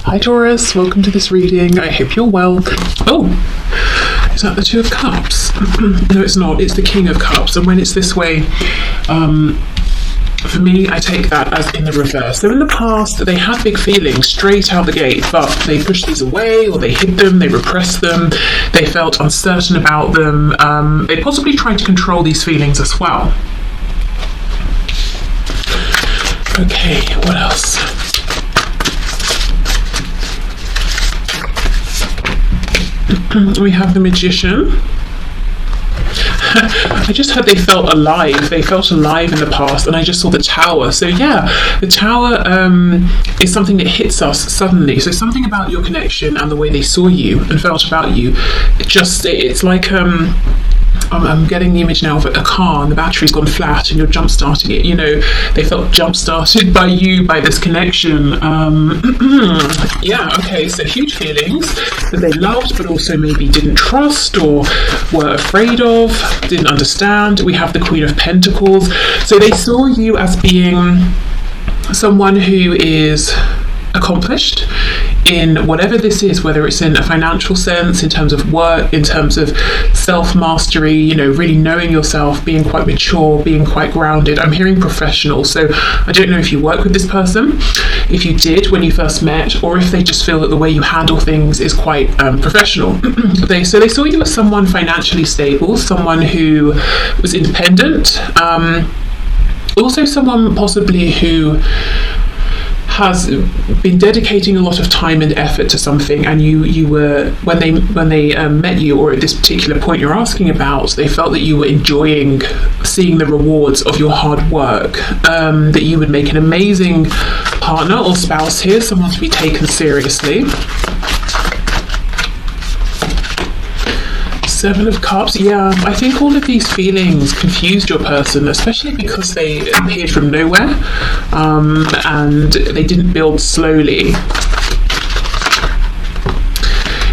Hi Taurus, welcome to this reading. I hope you're well. Oh, is that the Two of Cups? No, it's not. It's the King of Cups. And when it's this way, for me, I take that as in the reverse. So in the past, they had big feelings straight out the gate, but they pushed these away, or they hid them, they repressed them, they felt uncertain about them. They possibly tried to control these feelings as well. Okay, what else? We have the Magician. I just heard they felt alive. They felt alive in the past, and I just saw the Tower. So yeah, the Tower is something that hits us suddenly. So something about your connection and the way they saw you and felt about you, it's like I'm getting the image now of a car and the battery's gone flat and you're jump starting it. You know, they felt jump started by you, by this connection. Yeah, okay, so huge feelings that they loved but also maybe didn't trust or were afraid of, didn't understand. We have the Queen of Pentacles. So they saw you as being someone who is accomplished in whatever this is, whether it's in a financial sense, in terms of work, in terms of self-mastery, you know, really knowing yourself, being quite mature, being quite grounded. I'm hearing professional, so I don't know if you work with this person, if you did when you first met, or if they just feel that the way you handle things is quite professional. So they saw you as someone financially stable, someone who was independent, also someone possibly who has been dedicating a lot of time and effort to something, and you were, when they met you, or at this particular point you're asking about, they felt that you were enjoying seeing the rewards of your hard work, that you would make an amazing partner or spouse here, someone to be taken seriously. Seven of Cups, yeah, I think all of these feelings confused your person, especially because they appeared from nowhere, and they didn't build slowly.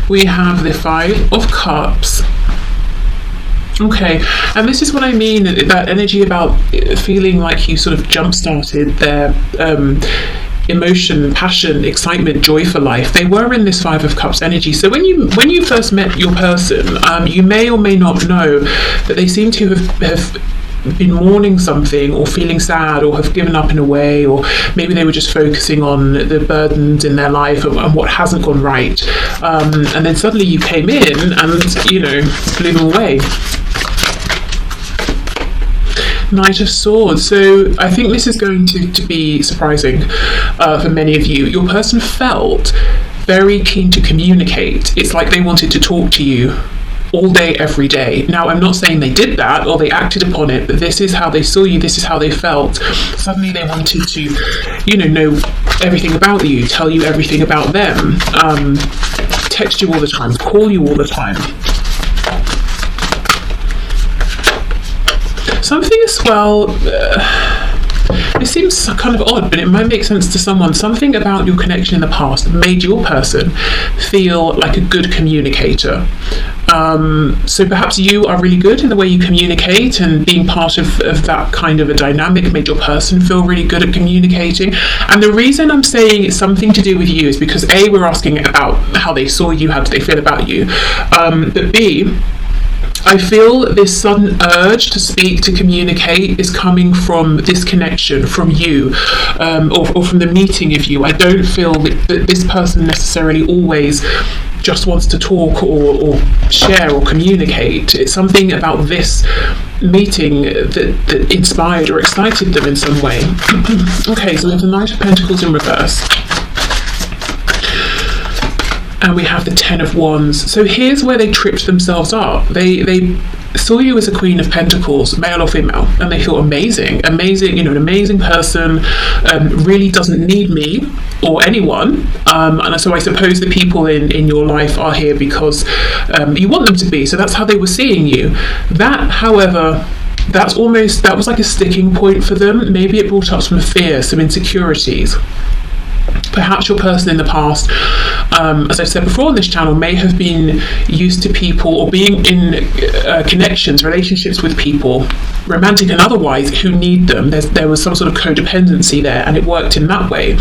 We have the Five of Cups. Okay, and this is what I mean, that energy about feeling like you sort of jump-started their emotion, passion, excitement, joy for life. They were in this Five of Cups energy. So when you first met your person, you may or may not know that they seem to have been mourning something, or feeling sad, or have given up in a way, or maybe they were just focusing on the burdens in their life and what hasn't gone right. And then suddenly you came in and, you know, blew them away. Knight of Swords. So I think this is going to be surprising for many of you. Your person felt very keen to communicate. It's like they wanted to talk to you all day, every day. Now, I'm not saying they did that or they acted upon it, but this is how they saw you, this is how they felt. Suddenly they wanted to, you know everything about you, tell you everything about them, text you all the time, call you all the time. Something as well, it seems kind of odd, but it might make sense to someone. Something about your connection in the past made your person feel like a good communicator. So perhaps you are really good in the way you communicate, and being part of that kind of a dynamic made your person feel really good at communicating. And the reason I'm saying it's something to do with you is because A, we're asking about how they saw you, how did they feel about you, but B, I feel this sudden urge to speak, to communicate, is coming from this connection, from you, or from the meeting of you. I don't feel that this person necessarily always just wants to talk or share or communicate. It's something about this meeting that inspired or excited them in some way. Okay, so we have the Knight of Pentacles in reverse. And we have the Ten of Wands. So here's where they tripped themselves up. They saw you as a Queen of Pentacles, male or female, and they thought amazing, you know, an amazing person, really doesn't need me or anyone. And so I suppose the people in your life are here because you want them to be. So that's how they were seeing you. That, however, that was like a sticking point for them. Maybe it brought up some fear, some insecurities. Perhaps your person in the past, as I've said before on this channel, may have been used to people or being in connections, relationships with people, romantic and otherwise, who need them. There was some sort of codependency there, and it worked in that way.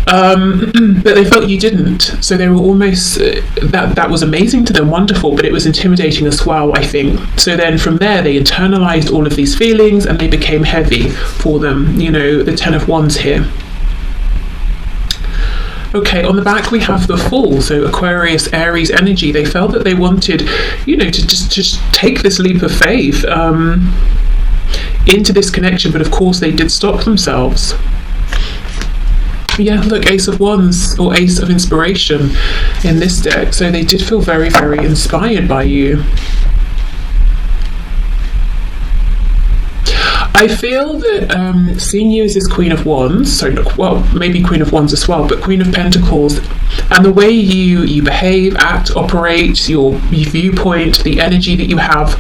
But they felt you didn't. So they were almost, that was amazing to them, wonderful, but it was intimidating as well, I think. So then from there, they internalized all of these feelings and they became heavy for them. You know, the 10 of Wands here. Okay, on the back we have the Fool, so Aquarius, Aries energy. They felt that they wanted, you know, to just take this leap of faith into this connection, but of course they did stop themselves. Yeah, look, Ace of Wands, or Ace of Inspiration in this deck. So they did feel very, very inspired by you. I feel that seeing you as this Queen of Wands, well, maybe Queen of Wands as well, but Queen of Pentacles, and the way you behave, act, operate, your viewpoint, the energy that you have,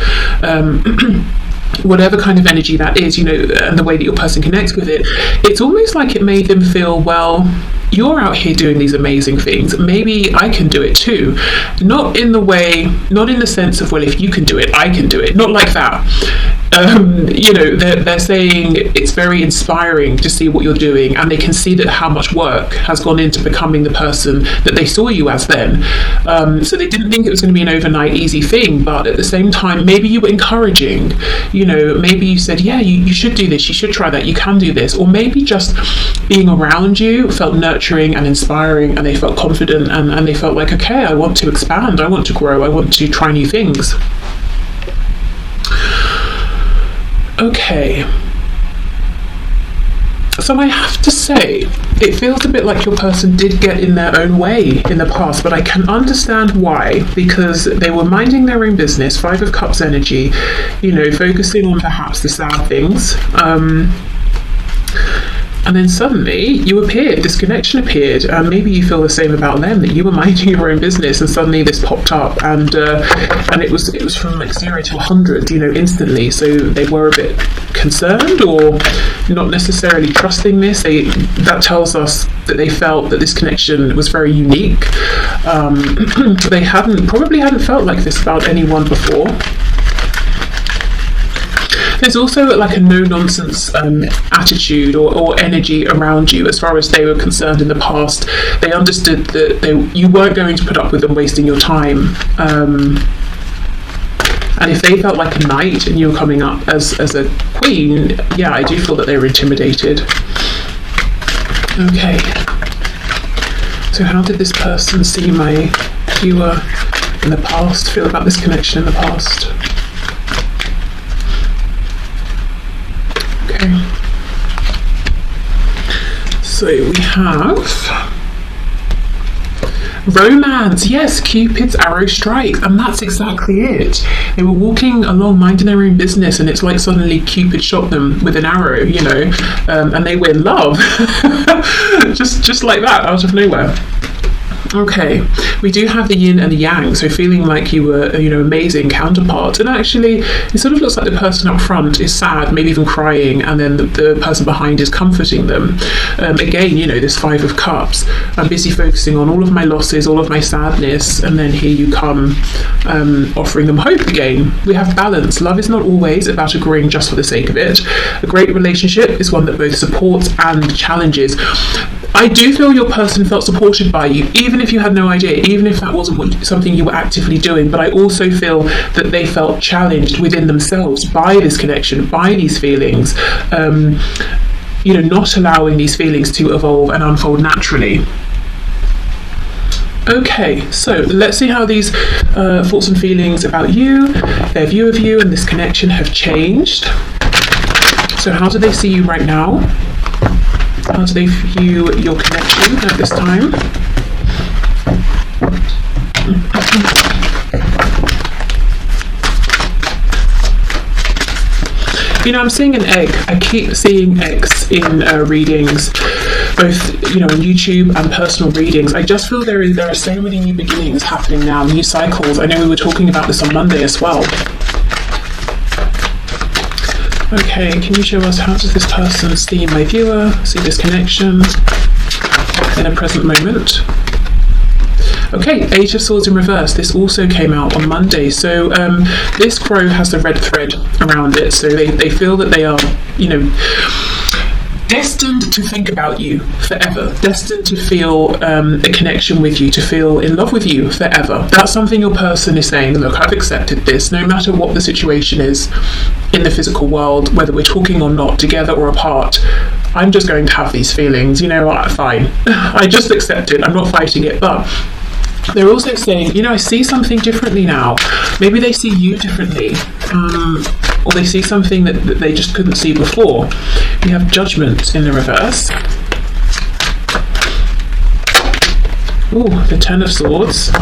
whatever kind of energy that is, you know, and the way that your person connects with it, it's almost like it made them feel, well, you're out here doing these amazing things, maybe I can do it too. Not in the sense of, well, if you can do it, I can do it. Not like that. You know, they're saying it's very inspiring to see what you're doing, and they can see that how much work has gone into becoming the person that they saw you as then. So they didn't think it was going to be an overnight easy thing, but at the same time, maybe you were encouraging, you know, maybe you said, yeah, you should do this, you should try that, you can do this, or maybe just being around you felt nurturing and inspiring, and they felt confident, and they felt like, okay, I want to expand, I want to grow, I want to try new things. Okay, so I have to say, it feels a bit like your person did get in their own way in the past, but I can understand why, because they were minding their own business, 5 of Cups energy, you know, focusing on perhaps the sad things, and then suddenly you appeared, this connection appeared, and maybe you feel the same about them, that you were minding your own business and suddenly this popped up, and it was from like 0 to 100, you know, instantly. So they were a bit concerned or not necessarily trusting this. That tells us that they felt that this connection was very unique. They probably hadn't felt like this about anyone before. There's also like a no-nonsense attitude or energy around you as far as they were concerned in the past. They understood that you weren't going to put up with them wasting your time. And if they felt like a knight and you were coming up as a queen, yeah, I do feel that they were intimidated. Okay. So how did this person see my viewer in the past, feel about this connection in the past? So we have romance. Yes, Cupid's arrow strikes, and that's exactly it. They were walking along minding their own business, and it's like suddenly Cupid shot them with an arrow, you know, and they win love. just like that, out of nowhere. Okay, we do have the yin and the yang, so feeling like you were, you know, amazing counterpart, and actually it sort of looks like the person up front is sad, maybe even crying, and then the person behind is comforting them. Again, you know, this 5 of Cups, I'm busy focusing on all of my losses, all of my sadness, and then here you come, offering them hope again. We have balance. Love is not always about agreeing just for the sake of it. A great relationship is one that both supports and challenges. I do feel your person felt supported by you, even if you had no idea, even if that wasn't something you were actively doing, but I also feel that they felt challenged within themselves by this connection, by these feelings, you know, not allowing these feelings to evolve and unfold naturally. Okay, so let's see how these thoughts and feelings about you, their view of you and this connection have changed. So how do they see you right now? How do they view your connection at this time? You know, I'm seeing an egg. I keep seeing eggs in readings, both, you know, on YouTube and personal readings. I just feel there are so many new beginnings happening now, new cycles. I know we were talking about this on Monday as well. Okay, can you show us, how does this person see my viewer, see this connection in a present moment? Okay, 8 of Swords in reverse. This also came out on Monday. So this crow has a red thread around it. So they feel that they are, you know, destined to think about you forever, destined to feel a connection with you, to feel in love with you forever. That's something your person is saying, look, I've accepted this, no matter what the situation is in the physical world, whether we're talking or not, together or apart, I'm just going to have these feelings, you know what, fine. I just accept it, I'm not fighting it. But they're also saying, you know, I see something differently now. Maybe they see you differently, or they see something that they just couldn't see before. We have Judgment in the reverse. Ooh, the Ten of Swords.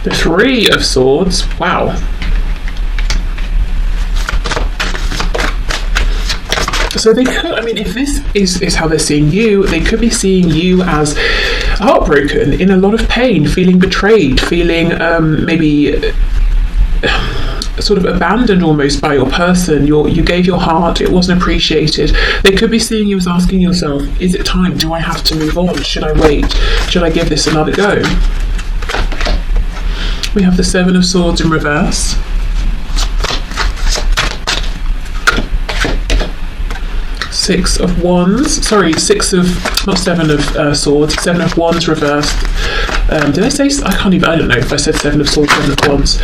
The Three of Swords. Wow. So they could, I mean, if this is how they're seeing you, they could be seeing you as heartbroken, in a lot of pain, feeling betrayed, feeling maybe sort of abandoned almost by your person. You gave your heart, it wasn't appreciated. They could be seeing you as asking yourself, is it time? Do I have to move on? Should I wait? Should I give this another go? We have the Seven of Swords in reverse. Six of Wands, sorry, not Seven of Swords, Seven of Wands reversed. Did I say, I don't know if I said Seven of Swords, Seven of Wands.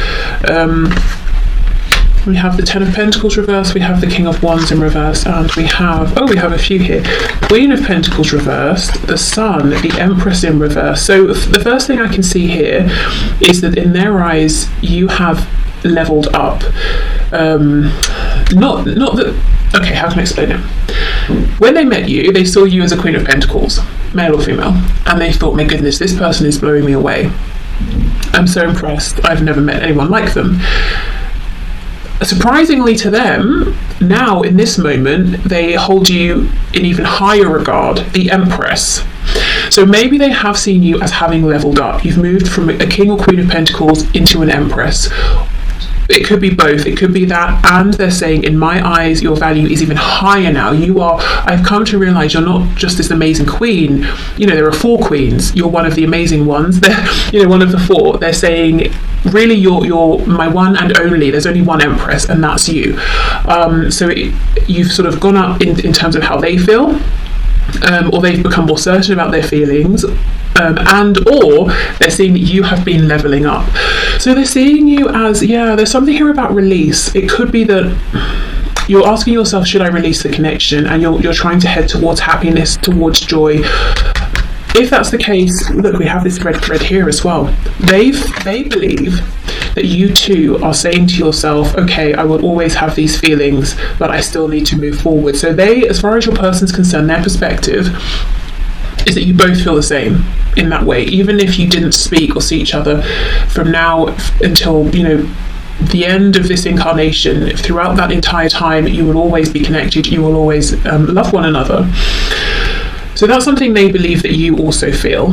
We have the Ten of Pentacles reversed, we have the King of Wands in reverse, and we have a few here. Queen of Pentacles reversed, the Sun, the Empress in reverse. So the first thing I can see here is that in their eyes, you have leveled up. Not that, okay, how can I explain it? When they met you, they saw you as a Queen of Pentacles, male or female, and they thought, my goodness, this person is blowing me away. I'm so impressed. I've never met anyone like them. Surprisingly to them, now in this moment, they hold you in even higher regard, the Empress. So maybe they have seen you as having leveled up. You've moved from a King or Queen of Pentacles into an Empress. It could be both. It could be that, and they're saying, in my eyes, your value is even higher now. I've come to realize you're not just this amazing queen. You know, there are four queens. You're one of the amazing ones. They're, one of the four. They're saying, really, you're my one and only. There's only one Empress, and that's you. You've sort of gone up in terms of how they feel. Or they've become more certain about their feelings, or they're seeing that you have been leveling up. So they're seeing you as, there's something here about release. It could be that you're asking yourself, should I release the connection? And you're trying to head towards happiness, towards joy. If that's the case, look, we have this red thread here as well. They believe that you too are saying to yourself, okay, I will always have these feelings, but I still need to move forward. So they, as far as your person's concerned, their perspective is that you both feel the same in that way. Even if you didn't speak or see each other from now until, the end of this incarnation, throughout that entire time, you will always be connected, you will always love one another. So that's something they believe that you also feel.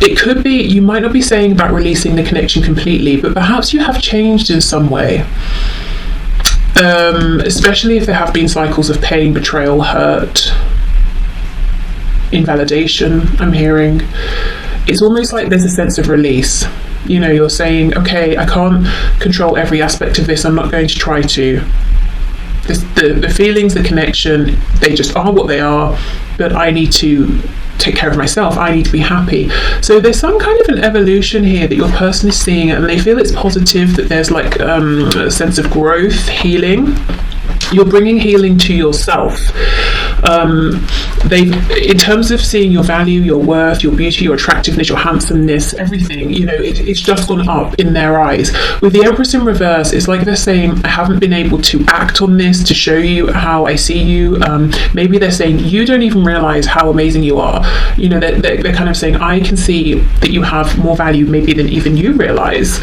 It could be, you might not be saying about releasing the connection completely, but perhaps you have changed in some way. Especially if there have been cycles of pain, betrayal, hurt, invalidation, I'm hearing. It's almost like there's a sense of release. You're saying, okay, I can't control every aspect of this, I'm not going to try to. The feelings, the connection, they just are what they are, but I need to take care of myself, I need to be happy. So there's some kind of an evolution here that your person is seeing, and they feel it's positive, that there's like a sense of growth, healing. You're bringing healing to yourself. In terms of seeing your value, your worth, your beauty, your attractiveness, your handsomeness, everything, it's just gone up in their eyes. With the Empress in reverse, it's like they're saying, I haven't been able to act on this to show you how I see you. Maybe they're saying, you don't even realize how amazing you are. They're kind of saying, I can see that you have more value maybe than even you realize.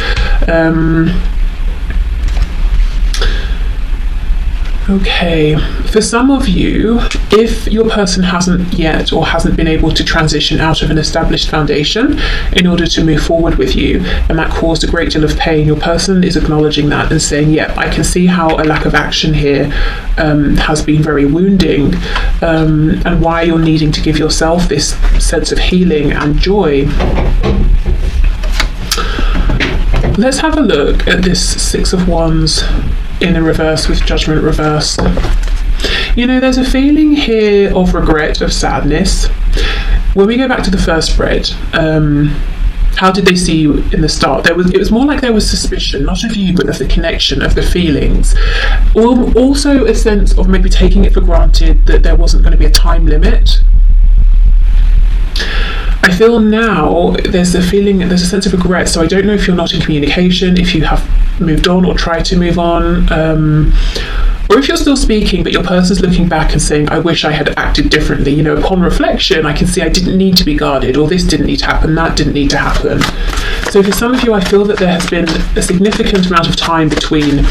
Okay, for some of you, if your person hasn't yet or hasn't been able to transition out of an established foundation in order to move forward with you, and that caused a great deal of pain, your person is acknowledging that and saying, yeah, I can see how a lack of action here has been very wounding, and why you're needing to give yourself this sense of healing and joy. Let's have a look at this Six of Wands in the reverse with Judgment reversed. You know, there's a feeling here of regret, of sadness. When we go back to the first spread, how did they see you in the start? It was more like there was suspicion, not of you, but of the connection, of the feelings. Also a sense of maybe taking it for granted that there wasn't going to be a time limit. I feel now there's a sense of regret, so I don't know if you're not in communication, if you have moved on or tried to move on, or if you're still speaking but your person's looking back and saying, I wish I had acted differently. You know, upon reflection I can see I didn't need to be guarded, or this didn't need to happen, that didn't need to happen. So for some of you, I feel that there has been a significant amount of time between,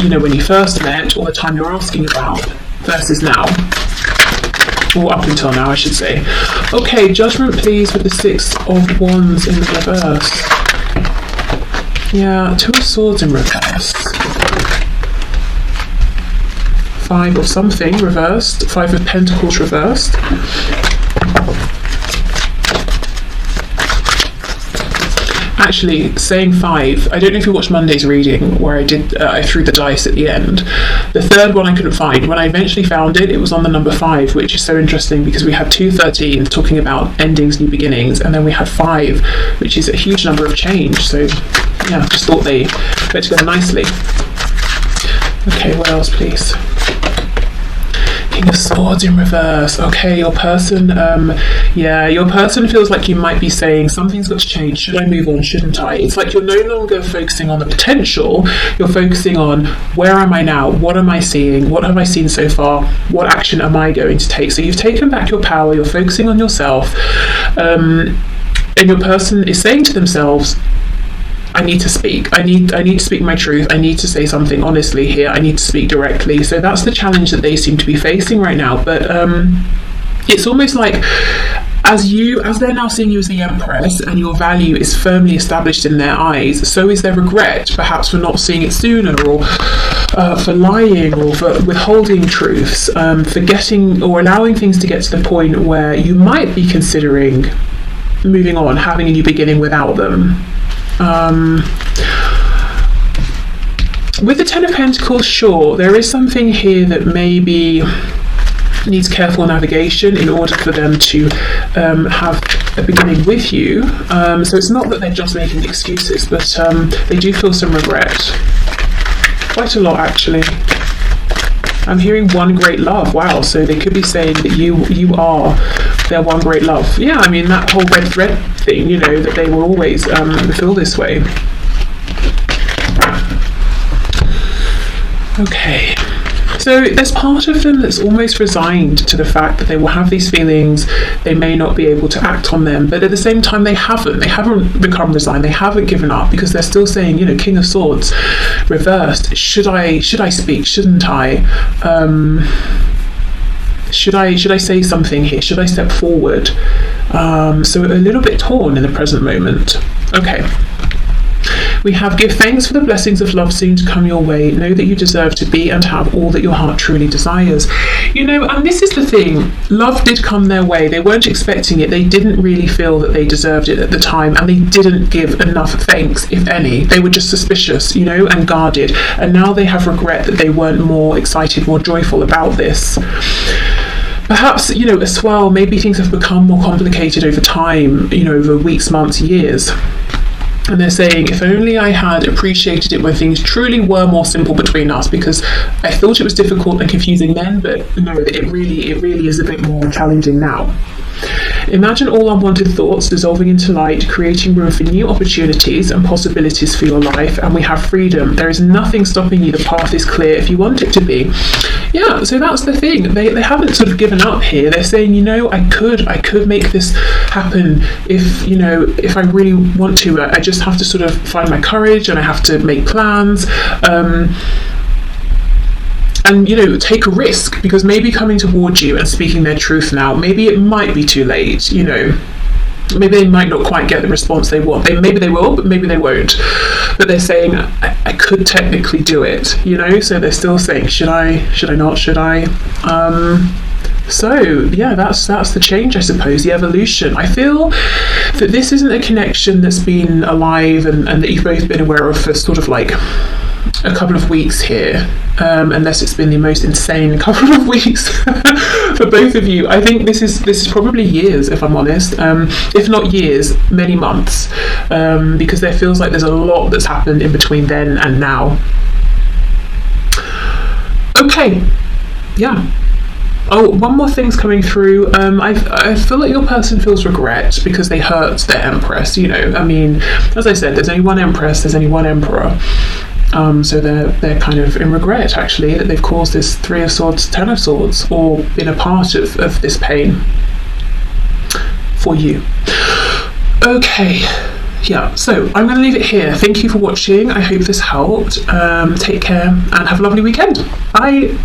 you know, when you first met or the time you're asking about versus now. Or up until now, I should say. Okay, Judgment please with the Six of Wands in the reverse. Yeah, Two of Swords in reverse. Five of something reversed. Five of Pentacles reversed. Actually, saying five, I don't know if you watched Monday's reading where I threw the dice at the end. The third one I couldn't find. When I eventually found it, it was on the number 5, which is so interesting because we had 2 13s talking about endings, new beginnings, and then we had 5, which is a huge number of change. So yeah, just thought they fit together nicely. Okay, what else please? King of Swords in reverse. Okay, your person, your person feels like you might be saying something's got to change. Should I move on? Shouldn't I? It's like you're no longer focusing on the potential. You're focusing on where am I now? What am I seeing? What have I seen so far? What action am I going to take? So you've taken back your power. You're focusing on yourself, and your person is saying to themselves, I need to speak. I need to speak my truth. I need to say something honestly here. I need to speak directly. So that's the challenge that they seem to be facing right now. But it's almost like as they're now seeing you as the Empress and your value is firmly established in their eyes, so is their regret, perhaps for not seeing it sooner, or for lying, or for withholding truths, forgetting or allowing things to get to the point where you might be considering moving on, having a new beginning without them. With the Ten of Pentacles, sure, there is something here that maybe needs careful navigation in order for them to have a beginning with you. So it's not that they're just making excuses, but they do feel some regret. Quite a lot, actually. I'm hearing one great love. Wow, so they could be saying that you are their one great love. Yeah, I mean, that whole red thread thing, you know, that they will always feel this way. Okay. So there's part of them that's almost resigned to the fact that they will have these feelings, they may not be able to act on them, but at the same time they haven't become resigned, they haven't given up, because they're still saying, you know, King of Swords reversed, should I speak, shouldn't I? Should I say something here? Should I step forward? So a little bit torn in the present moment. Okay. We have give thanks for the blessings of love soon to come your way. Know that you deserve to be and have all that your heart truly desires. You know, and this is the thing. Love did come their way. They weren't expecting it. They didn't really feel that they deserved it at the time, and they didn't give enough thanks, if any. They were just suspicious, you know, and guarded. And now they have regret that they weren't more excited, more joyful about this. Perhaps, you know, as well, maybe things have become more complicated over time, you know, over weeks, months, years. And they're saying, if only I had appreciated it when things truly were more simple between us, because I thought it was difficult and confusing then, but no, it really is a bit more challenging now. Imagine all unwanted thoughts dissolving into light, creating room for new opportunities and possibilities for your life, and we have freedom. There is nothing stopping you. The path is clear if you want it to be. Yeah, so that's the thing. They haven't sort of given up here. They're saying, you know, I could make this happen if I really want to. I just have to sort of find my courage, and I have to make plans. And, you know, take a risk, because maybe coming towards you and speaking their truth now, maybe it might be too late, you know. Maybe they might not quite get the response they want. Maybe they will, but maybe they won't. But they're saying, I could technically do it, you know. So they're still saying, should I not, should I? So yeah, that's the change, I suppose, the evolution. I feel that this isn't a connection that's been alive and that you've both been aware of for sort of like a couple of weeks here, unless it's been the most insane couple of weeks for both of you. I think this is probably years, if I'm honest, if not years, many months, because there feels like there's a lot that's happened in between then and now. Okay, yeah. Oh, one more thing's coming through. I feel like your person feels regret because they hurt their Empress. You know, I mean, as I said, there's only one Empress, there's only one Emperor. So they're kind of in regret, actually, that they've caused this Three of Swords, Ten of Swords, or been a part of this pain for you. Okay. Yeah, so I'm going to leave it here. Thank you for watching. I hope this helped. Take care and have a lovely weekend. Bye.